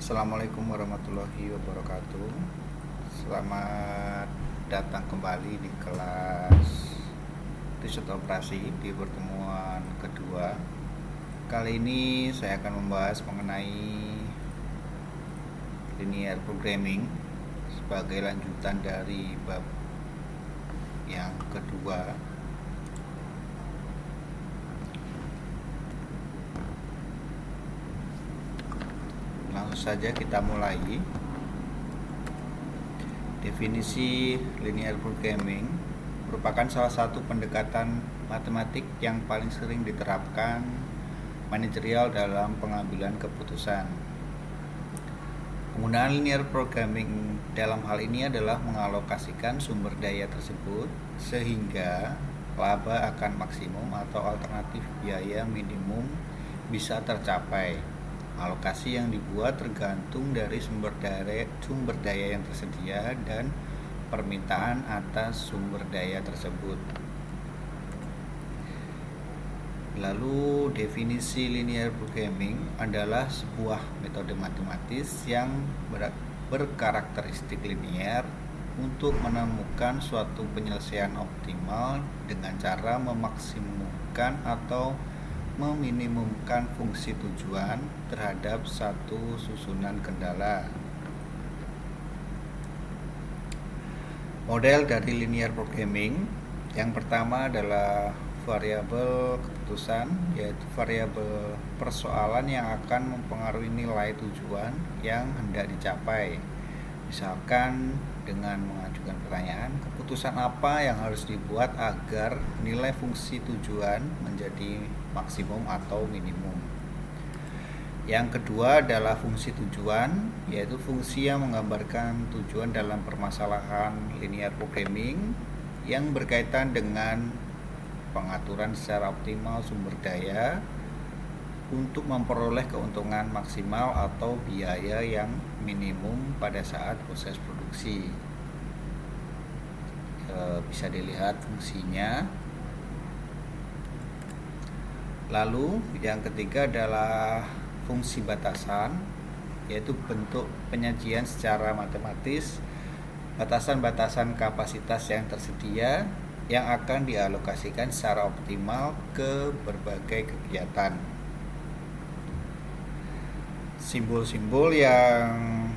Assalamualaikum warahmatullahi wabarakatuh. Selamat datang kembali di kelas riset operasi di pertemuan kedua. Kali ini saya akan membahas mengenai linear programming sebagai lanjutan dari bab yang kedua. Langsung saja kita mulai. Definisi linear programming merupakan salah satu pendekatan matematik yang paling sering diterapkan manajerial dalam pengambilan keputusan. Penggunaan linear programming dalam hal ini adalah mengalokasikan sumber daya tersebut sehingga laba akan maksimum atau alternatif biaya minimum bisa tercapai. Alokasi yang dibuat tergantung dari sumber daya yang tersedia dan permintaan atas sumber daya tersebut. Lalu definisi linear programming adalah sebuah metode matematis yang berkarakteristik linear untuk menemukan suatu penyelesaian optimal dengan cara memaksimumkan atau meminimumkan fungsi tujuan terhadap satu susunan kendala. Model dari linear programming yang pertama adalah variabel keputusan, yaitu variabel persoalan yang akan mempengaruhi nilai tujuan yang hendak dicapai. Misalkan dengan mengajukan pertanyaan, keputusan apa yang harus dibuat agar nilai fungsi tujuan menjadi maksimum atau minimum. Yang kedua adalah fungsi tujuan, yaitu fungsi yang menggambarkan tujuan dalam permasalahan linear programming yang berkaitan dengan pengaturan secara optimal sumber daya untuk memperoleh keuntungan maksimal atau biaya yang minimum pada saat proses produksi. Bisa dilihat fungsinya. Lalu yang ketiga adalah fungsi batasan, yaitu bentuk penyajian secara matematis batasan-batasan kapasitas yang tersedia yang akan dialokasikan secara optimal ke berbagai kegiatan. Simbol-simbol yang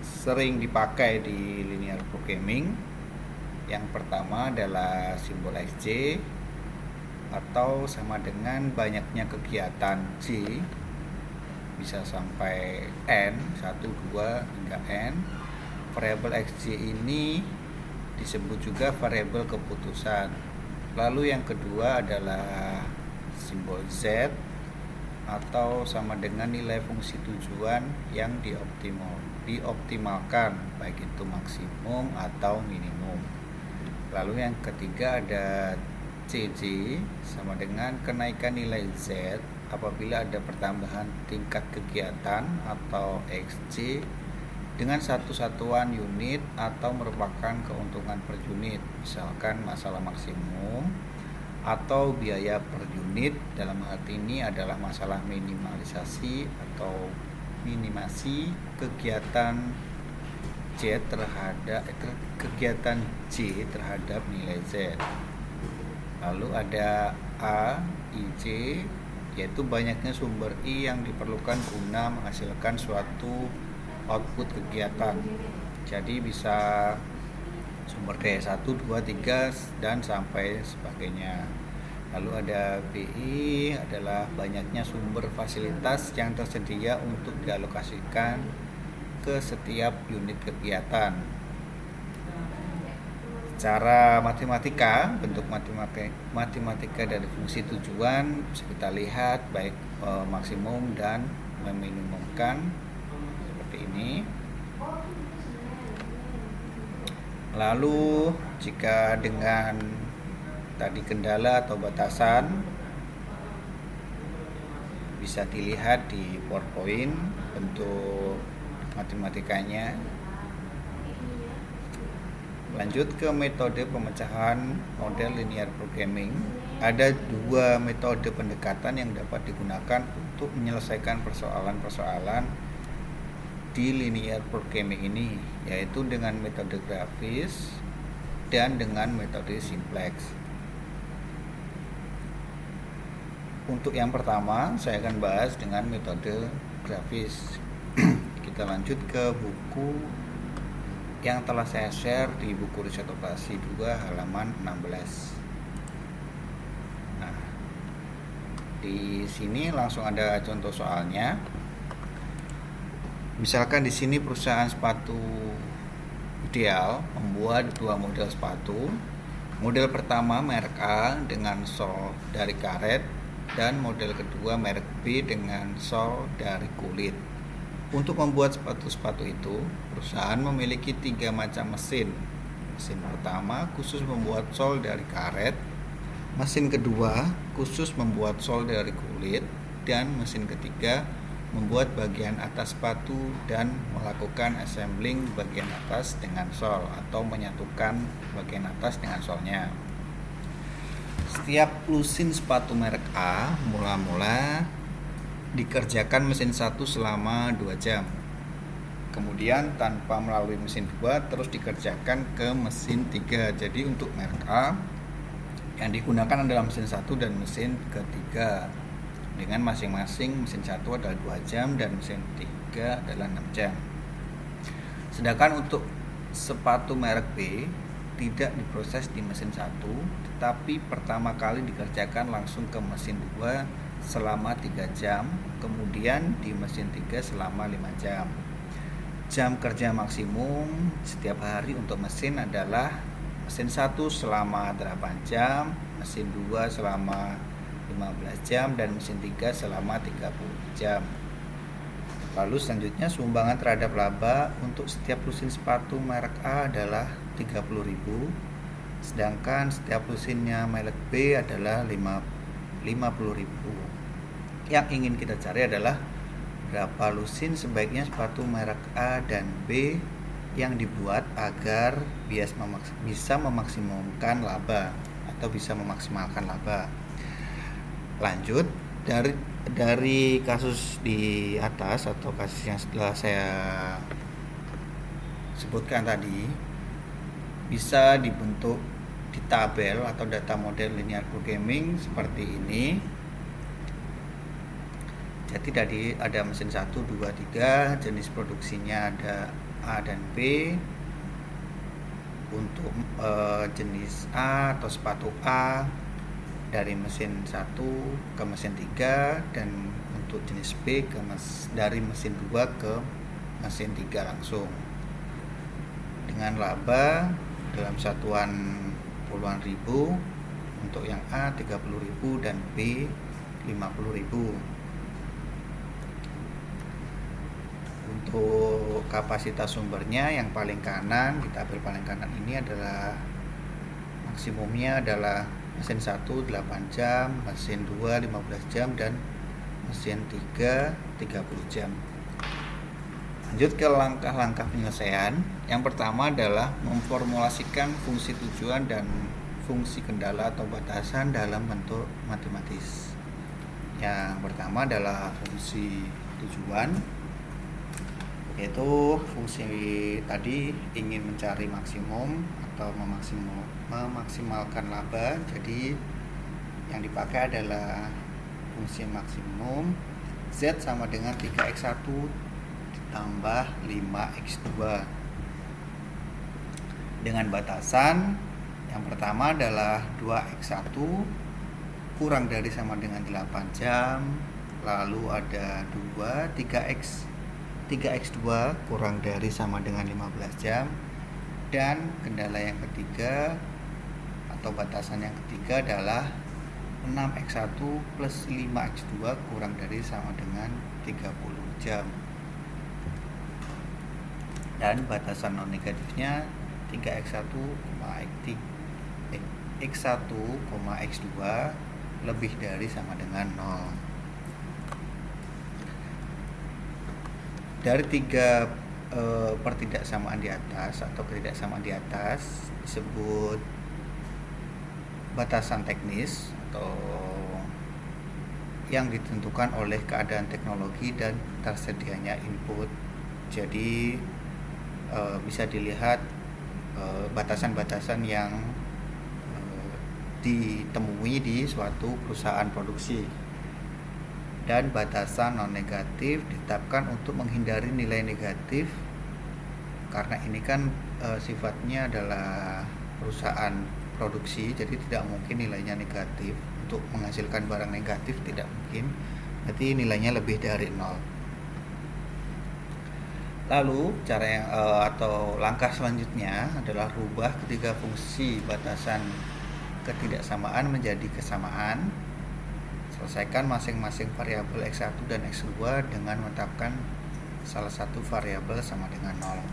sering dipakai di linear programming, yang pertama adalah simbol XJ atau sama dengan banyaknya kegiatan J, bisa sampai N, 1, 2, hingga N. Variabel XJ ini disebut juga variabel keputusan. Lalu yang kedua adalah simbol Z atau sama dengan nilai fungsi tujuan yang dioptimalkan, baik itu maksimum atau minimum. Lalu yang ketiga ada CJ, sama dengan kenaikan nilai Z apabila ada pertambahan tingkat kegiatan atau XJ dengan satu satuan unit atau merupakan keuntungan per unit, misalkan masalah maksimum atau biaya per unit. Dalam hal ini adalah masalah minimalisasi atau minimasi kegiatan J terhadap nilai Z. Lalu ada A, IJ, yaitu banyaknya sumber I yang diperlukan guna menghasilkan suatu output kegiatan. Jadi bisa sumber daya 1, 2, 3 dan sampai sebagainya. Lalu ada BI adalah banyaknya sumber fasilitas yang tersedia untuk dialokasikan ke setiap unit kegiatan. Secara matematika, bentuk matematika dari fungsi tujuan bisa kita lihat baik maksimum dan meminimumkan seperti ini. Lalu jika dengan tadi kendala atau batasan bisa dilihat di PowerPoint bentuk matematikanya. Lanjut ke metode pemecahan model linear programming. Ada dua metode pendekatan yang dapat digunakan untuk menyelesaikan persoalan-persoalan di linear programming ini, yaitu dengan metode grafis dan dengan metode simplex. Untuk yang pertama, saya akan bahas dengan metode grafis. Kita lanjut ke buku yang telah saya share di buku riset operasi 2 halaman 16. Nah, di sini langsung ada contoh soalnya. Misalkan di sini perusahaan sepatu Ideal membuat dua model sepatu. Model pertama merek A dengan sol dari karet dan model kedua merek B dengan sol dari kulit. Untuk membuat sepatu-sepatu itu, perusahaan memiliki 3 macam mesin. Mesin pertama khusus membuat sol dari karet, mesin kedua khusus membuat sol dari kulit, dan mesin ketiga membuat bagian atas sepatu dan melakukan assembling bagian atas dengan sol atau menyatukan bagian atas dengan solnya. Setiap lusin sepatu merek A mula-mula dikerjakan mesin 1 selama 2 jam. Kemudian tanpa melalui mesin 2 terus dikerjakan ke mesin 3. Jadi untuk merek A yang digunakan adalah mesin 1 dan mesin ketiga, dengan masing-masing mesin 1 adalah 2 jam dan mesin 3 adalah 6 jam. Sedangkan untuk sepatu merek B tidak diproses di mesin 1, tetapi pertama kali dikerjakan langsung ke mesin 2 selama 3 jam, kemudian di mesin 3 selama 5 jam. Jam kerja maksimum setiap hari untuk mesin adalah mesin 1 selama 8 jam, mesin 2 selama 15 jam, dan mesin 3 selama 30 jam. Lalu selanjutnya sumbangan terhadap laba untuk setiap lusin sepatu merek A adalah 30.000, sedangkan setiap lusinnya merek B adalah 50.000. Yang ingin kita cari adalah berapa lusin sebaiknya sepatu merek A dan B yang dibuat agar bisa memaksimalkan laba atau bisa memaksimalkan laba. Lanjut, dari kasus di atas atau kasus yang setelah saya sebutkan tadi, bisa dibentuk di tabel atau data model linear programming seperti ini. Jadi tadi ada mesin 1, 2, 3, jenis produksinya ada A dan B. Untuk jenis A atau sepatu A dari mesin 1 ke mesin 3, dan untuk jenis B dari mesin 2 ke mesin 3 langsung. Dengan laba dalam satuan puluhan ribu, untuk yang A 30.000 dan B 50.000. Untuk kapasitas sumbernya yang paling kanan, di tabel paling kanan ini adalah maksimumnya adalah mesin 1 8 jam, mesin 2 15 jam, dan mesin 3 30 jam. Lanjut ke langkah-langkah penyelesaian. Yang pertama adalah memformulasikan fungsi tujuan dan fungsi kendala atau batasan dalam bentuk matematis. Yang pertama adalah fungsi tujuan, yaitu fungsi tadi ingin mencari maksimum atau memaksimalkan laba. Jadi yang dipakai adalah fungsi maksimum Z sama dengan 3x1 ditambah 5x2 dengan batasan yang pertama adalah 2x1 kurang dari sama dengan 8 jam, lalu ada 2 3x2 kurang dari sama dengan 15 jam, dan kendala yang ketiga atau batasan yang ketiga adalah 6x1 plus 5x2 kurang dari sama dengan 30 jam. Dan batasan non negatifnya 3x1, x1, x2 lebih dari sama dengan 0. Dari 3 pertidaksamaan di atas atau ketidaksamaan di atas disebut batasan teknis atau yang ditentukan oleh keadaan teknologi dan tersedianya input Jadi bisa dilihat batasan-batasan yang ditemui di suatu perusahaan produksi. Dan batasan non negatif ditetapkan untuk menghindari nilai negatif, karena ini kan sifatnya adalah perusahaan produksi, jadi tidak mungkin nilainya negatif. Untuk menghasilkan barang negatif tidak mungkin, berarti nilainya lebih dari 0. Lalu cara yang atau langkah selanjutnya adalah rubah ketiga fungsi batasan ketidaksamaan menjadi kesamaan. Selesaikan masing-masing variabel X1 dan X2 dengan menetapkan salah satu variabel sama dengan 0.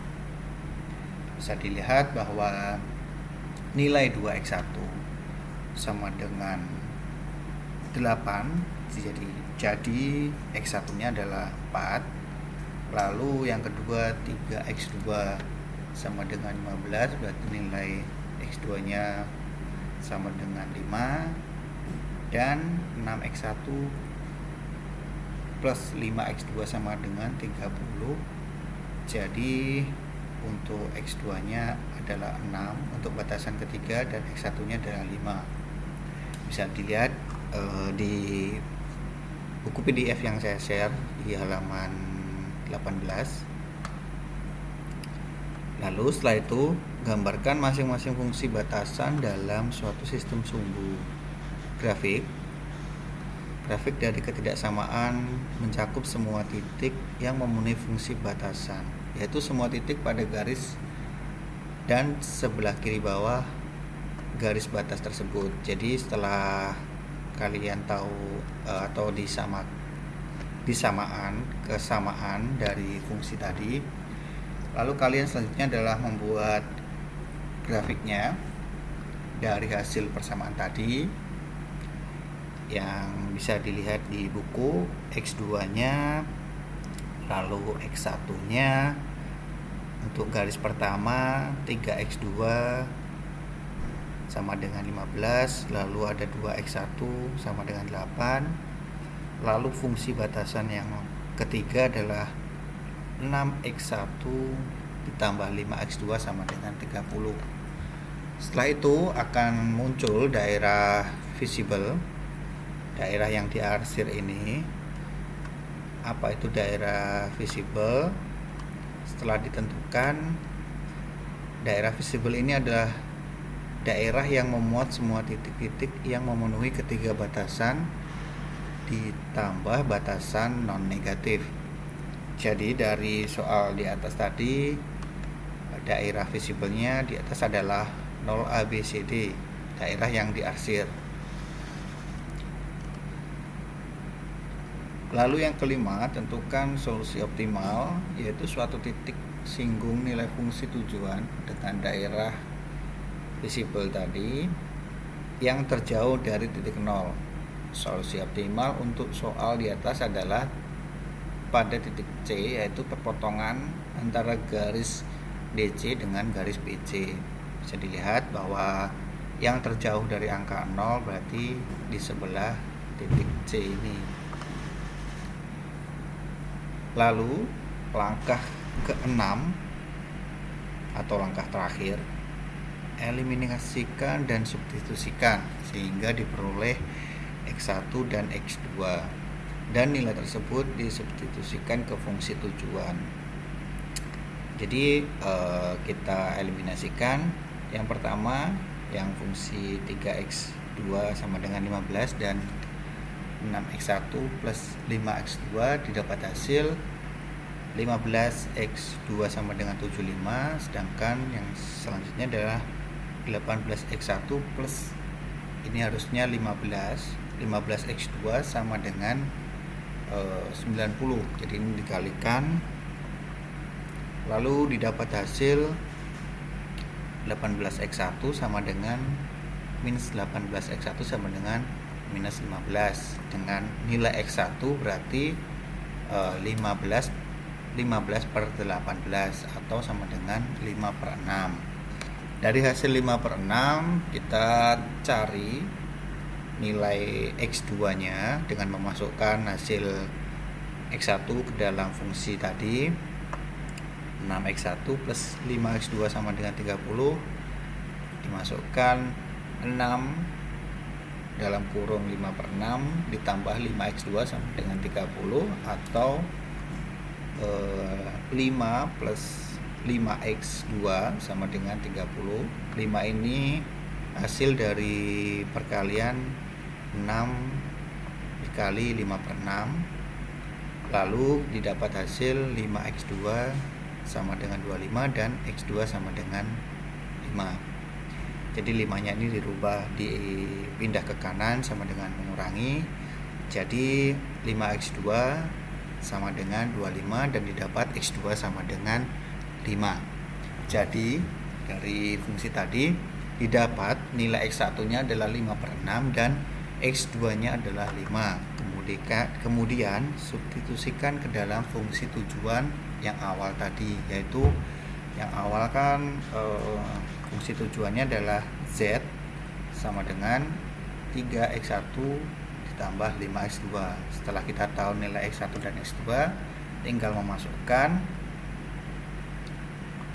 Bisa dilihat bahwa nilai 2X1 sama dengan 8, jadi X1 nya adalah 4. Lalu yang kedua 3X2 sama dengan 15, berarti nilai X2 nya sama dengan 5. Dan 6X1 plus 5X2 sama dengan 30. Jadi untuk X2 nya adalah 6 untuk batasan ketiga, dan X1 nya adalah 5. Bisa dilihat di buku PDF yang saya share di halaman 18. Lalu setelah itu gambarkan masing-masing fungsi batasan dalam suatu sistem sumbu. Grafik dari ketidaksamaan mencakup semua titik yang memenuhi fungsi batasan, yaitu semua titik pada garis dan sebelah kiri bawah garis batas tersebut. Jadi setelah kalian tahu atau kesamaan dari fungsi tadi, lalu kalian selanjutnya adalah membuat grafiknya dari hasil persamaan tadi yang bisa dilihat di buku. X2 nya, lalu X1 nya. Untuk garis pertama 3X2 sama dengan 15, lalu ada 2X1 sama dengan 8. Lalu fungsi batasan yang ketiga adalah 6X1 ditambah 5X2 sama dengan 30. Setelah itu akan muncul daerah visible, daerah yang diarsir ini. Apa itu daerah visible? Setelah ditentukan, daerah visible ini adalah daerah yang memuat semua titik-titik yang memenuhi ketiga batasan ditambah batasan non negatif. Jadi dari soal di atas tadi, daerah visible-nya di atas adalah 0 ABCD, daerah yang diarsir. Lalu yang kelima, tentukan solusi optimal, yaitu suatu titik singgung nilai fungsi tujuan dengan daerah visible tadi yang terjauh dari titik 0. Solusi optimal untuk soal di atas adalah pada titik C, yaitu perpotongan antara garis DC dengan garis BC. Bisa dilihat bahwa yang terjauh dari angka 0 berarti di sebelah titik C ini. Lalu langkah ke-6 atau langkah terakhir, eliminasikan dan substitusikan sehingga diperoleh X1 dan X2, dan nilai tersebut disubstitusikan ke fungsi tujuan. Jadi kita eliminasikan. Yang pertama, yang fungsi 3X2 sama dengan 15 dan 6X1 plus 5X2 didapat hasil 15X2 sama dengan 75, sedangkan yang selanjutnya adalah 18X1 plus, ini harusnya 15X2 sama dengan 90. Jadi ini dikalikan, lalu didapat hasil 18X1 sama dengan minus 18X1 sama dengan minus 15, dengan nilai X1 berarti 15 per 18 atau sama dengan 5/6. Dari hasil 5/6 kita cari nilai X2 nya dengan memasukkan hasil X1 ke dalam fungsi tadi. 6x1 plus 5x2 sama dengan 30, dimasukkan 6 dalam kurung 5/6 ditambah 5x2 sama dengan 30, atau 5 plus 5x2 sama dengan 30. 5 ini hasil dari perkalian 6 dikali 5/6, lalu didapat hasil 5x2 sama dengan 25 dan x2 sama dengan 5. Jadi 5-nya ini dirubah, dipindah ke kanan sama dengan mengurangi. Jadi 5x2 sama dengan 25 dan didapat x2 sama dengan 5. Jadi dari fungsi tadi didapat nilai x1-nya adalah 5/6 dan x2-nya adalah 5. Kemudian substitusikan ke dalam fungsi tujuan yang awal tadi, yaitu yang awal kan fungsi tujuannya adalah z sama dengan 3x1 ditambah 5x2. Setelah kita tahu nilai x1 dan x2, tinggal memasukkan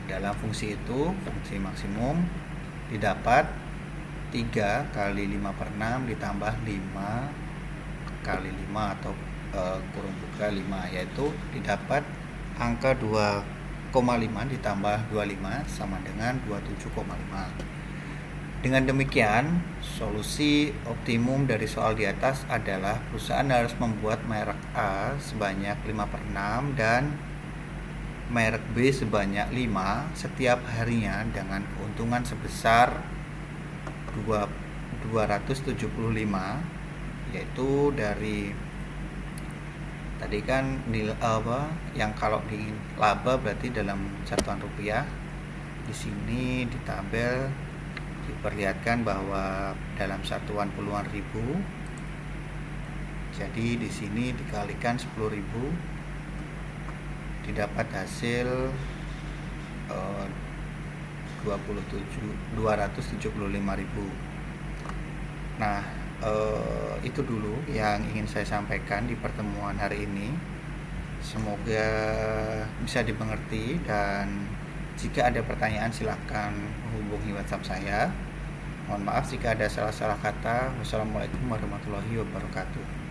dalam fungsi itu, fungsi maksimum, didapat 3 kali 5/6 ditambah 5 kali 5 atau kurung buka 5, yaitu didapat angka 2,5 ditambah 25 sama dengan 27,5. Dengan demikian, solusi optimum dari soal di atas adalah perusahaan harus membuat merek A sebanyak 5/6 dan merek B sebanyak 5 setiap harinya dengan keuntungan sebesar 275, yaitu dari tadi kan nilai yang kalau di laba berarti dalam satuan rupiah. Di sini di tabel diperlihatkan bahwa dalam satuan puluhan ribu. Jadi di sini dikalikan 10.000 didapat hasil 275.000. Nah, itu dulu yang ingin saya sampaikan di pertemuan hari ini. Semoga bisa dimengerti, dan jika ada pertanyaan silakan menghubungi WhatsApp saya. Mohon maaf jika ada salah-salah kata. Wassalamualaikum warahmatullahi wabarakatuh.